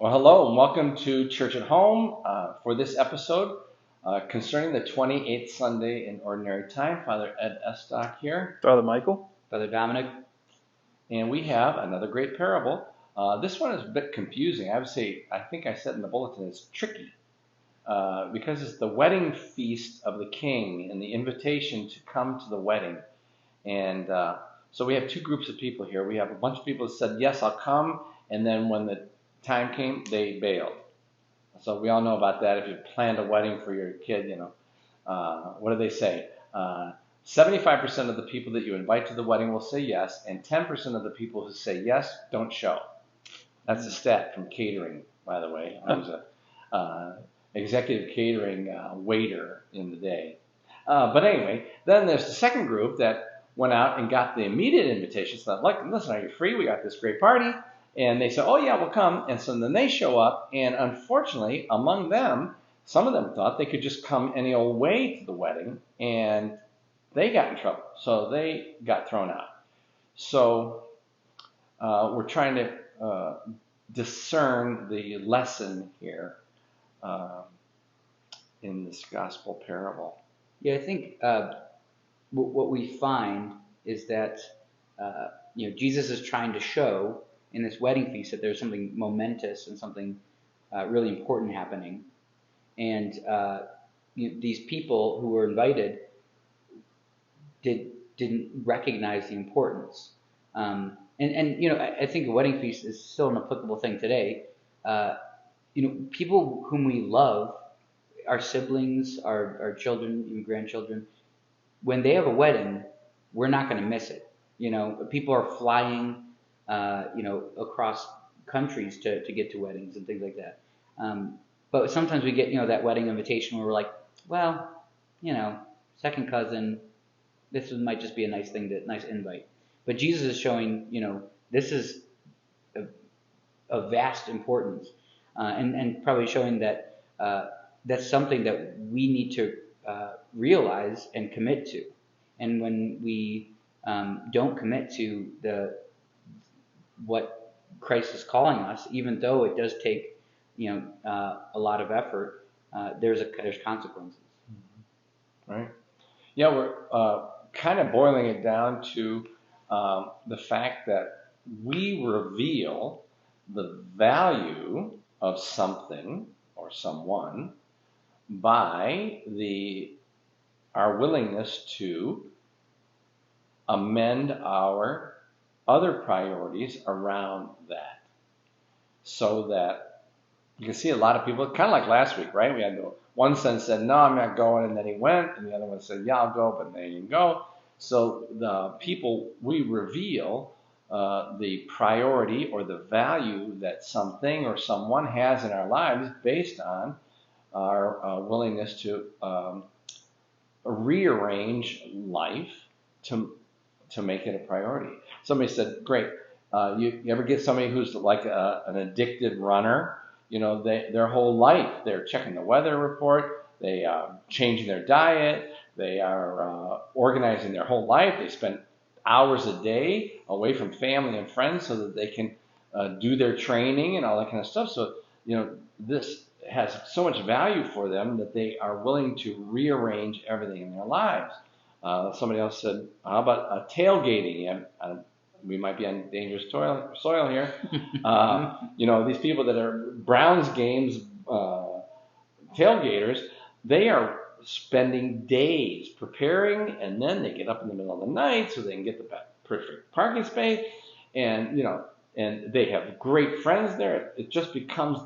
Well, hello and welcome to Church at Home for this episode concerning the 28th Sunday in Ordinary Time. Father Ed Estock here. Father Michael. Brother Dominic. And we have another great parable. This one is a bit confusing. I would say, I think I said in the bulletin, it's tricky because it's the wedding feast of the king and the invitation to come to the wedding. And so we have two groups of people here. We have a bunch of people that said, yes, I'll come. And then when the time came, they bailed. So we all know about that. If you planned a wedding for your kid, what do they say? 75% of the people that you invite to the wedding will say yes, and 10% of the people who say yes don't show. That's a stat from catering, by the way. I was a executive catering waiter in the day. But anyway, then there's the second group that went out and got the immediate invitation. So like, listen, are you free? We got this great party. And they said, oh, yeah, we'll come. And so then they show up. And unfortunately, among them, some of them thought they could just come any old way to the wedding. And they got in trouble. So they got thrown out. So we're trying to discern the lesson here in this gospel parable. Yeah, I think what we find is that Jesus is trying to show in this wedding feast that there's something momentous and something really important happening, and these people who were invited didn't recognize the importance. And I think a wedding feast is still an applicable thing today. People whom we love, our siblings, our children, even grandchildren, when they have a wedding, we're not going to miss it. People are flying, across countries to get to weddings and things like that. But sometimes we get, that wedding invitation where we're like, well, second cousin, this might just be a nice invite. But Jesus is showing, this is of vast importance, and probably showing that that's something that we need to realize and commit to. And when we don't commit to what Christ is calling us, even though it does take a lot of effort, there's consequences. Right? Yeah, we're kind of boiling it down to the fact that we reveal the value of something or someone by our willingness to amend our other priorities around that. So that you can see a lot of people, kind of like last week, right? We had one son said, no, I'm not going, and then he went, and the other one said, yeah, I'll go, but they didn't go. So the people, we reveal the priority or the value that something or someone has in our lives based on our willingness to rearrange life to make it a priority. Somebody said, great, you ever get somebody who's like an addicted runner? Their whole life, they're checking the weather report, they are changing their diet, they are organizing their whole life. They spend hours a day away from family and friends so that they can do their training and all that kind of stuff. So, this has so much value for them that they are willing to rearrange everything in their lives. Somebody else said, how about tailgating? We might be on dangerous soil here. These people that are Browns games tailgaters, they are spending days preparing, and then they get up in the middle of the night so they can get the perfect parking space, and and they have great friends there. It just becomes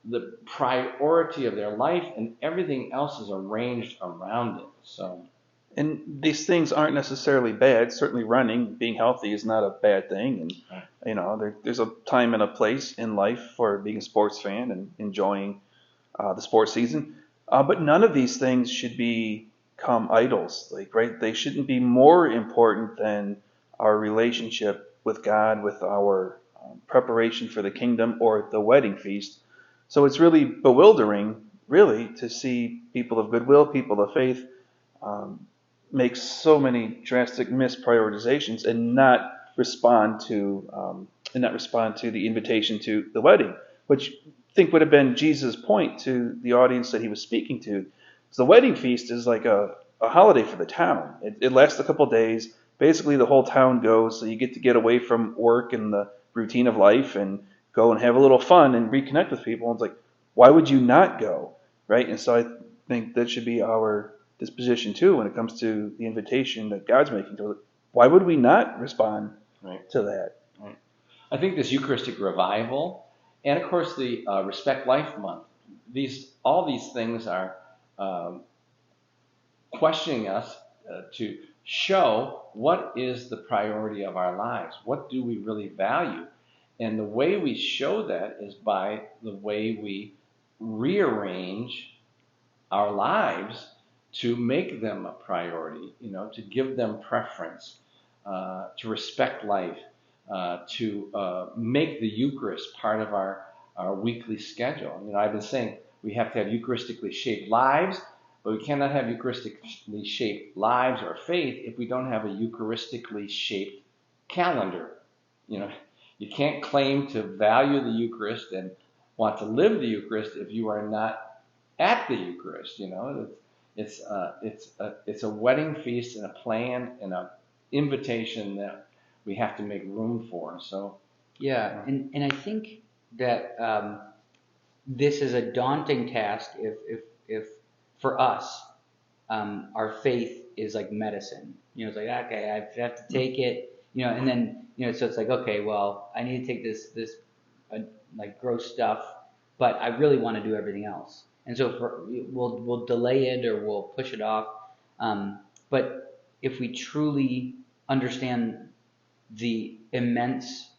the priority of their life, and everything else is arranged around it. So. And these things aren't necessarily bad. Certainly running, being healthy is not a bad thing. And, there's a time and a place in life for being a sports fan and enjoying the sports season. But none of these things should become idols, right? They shouldn't be more important than our relationship with God, with our preparation for the kingdom or the wedding feast. So it's really bewildering, really, to see people of goodwill, people of faith, make so many drastic misprioritizations and not respond to the invitation to the wedding, which I think would have been Jesus' point to the audience that he was speaking to. So the wedding feast is like a holiday for the town. It lasts a couple of days. Basically, the whole town goes, so you get away from work and the routine of life and go and have a little fun and reconnect with people. And it's like, why would you not go, right? And so I think that should be our disposition too when it comes to the invitation that God's making to us. Why would we not respond Right. to that? Right. I think this Eucharistic revival, and of course the Respect Life Month, all these things are um, questioning us to show what is the priority of our lives. What do we really value? And the way we show that is by the way we rearrange our lives to make them a priority, to give them preference, to respect life, to make the Eucharist part of our weekly schedule. I've been saying we have to have Eucharistically shaped lives, but we cannot have Eucharistically shaped lives or faith if we don't have a Eucharistically shaped calendar. You can't claim to value the Eucharist and want to live the Eucharist if you are not at the Eucharist. It's a wedding feast and a plan and an invitation that we have to make room for. So Yeah, and I think that this is a daunting task if for us, our faith is like medicine. It's like, okay, I have to take it, and then, so it's like, okay, well, I need to take this like gross stuff, but I really want to do everything else. And so we'll delay it or we'll push it off. But if we truly understand the immense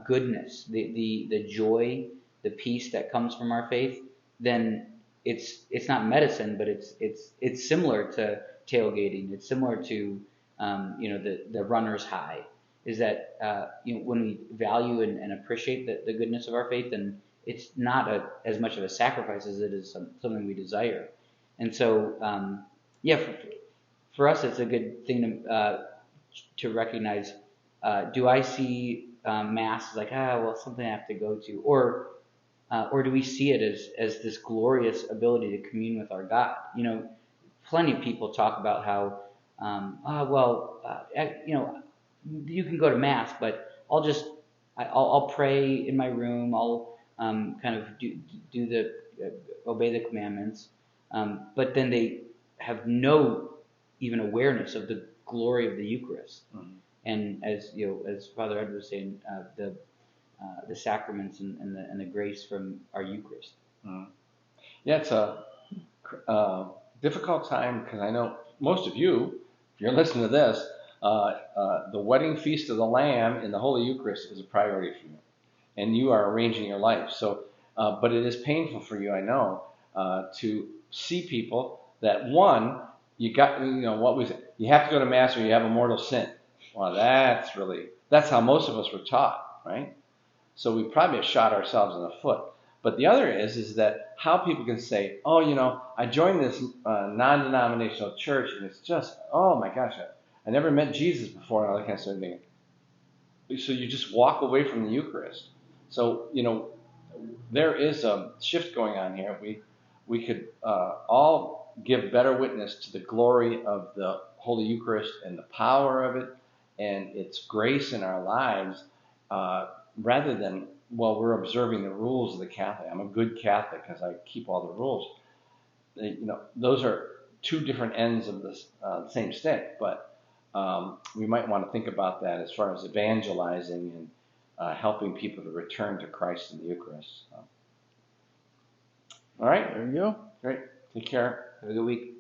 goodness, the joy, the peace that comes from our faith, then it's not medicine, but it's similar to tailgating. It's similar to the runner's high. Is that when we value and appreciate the goodness of our faith, then it's not as much of a sacrifice as it is something we desire. And so yeah, for us, it's a good thing to recognize. Do I see Mass as like, well, something I have to go to, or do we see it as this glorious ability to commune with our God? Plenty of people talk about how, you can go to Mass, but I'll pray in my room. I'll kind of do the obey the commandments, but then they have no even awareness of the glory of the Eucharist. Mm-hmm. And as Father Ed was saying, the sacraments and the grace from our Eucharist. Mm-hmm. Yeah, it's a difficult time because I know most of you, if you're listening to this, the wedding feast of the Lamb in the Holy Eucharist is a priority for you, and you are arranging your life. So, but it is painful for you, I know, to see people that you got, what was it? You have to go to Mass or you have a mortal sin. Well, that's how most of us were taught, right? So we probably have shot ourselves in the foot. But the other is that how people can say, oh, I joined this non-denominational church and it's just, oh my gosh, I never met Jesus before and all that kind of stuff. So you just walk away from the Eucharist. So, there is a shift going on here. We could all give better witness to the glory of the Holy Eucharist and the power of it and its grace in our lives, rather than, well, we're observing the rules of the Catholic. I'm a good Catholic because I keep all the rules. Those are two different ends of the same stick, but we might want to think about that as far as evangelizing and helping people to return to Christ in the Eucharist. So. All right. There you go. Great. Take care. Have a good week.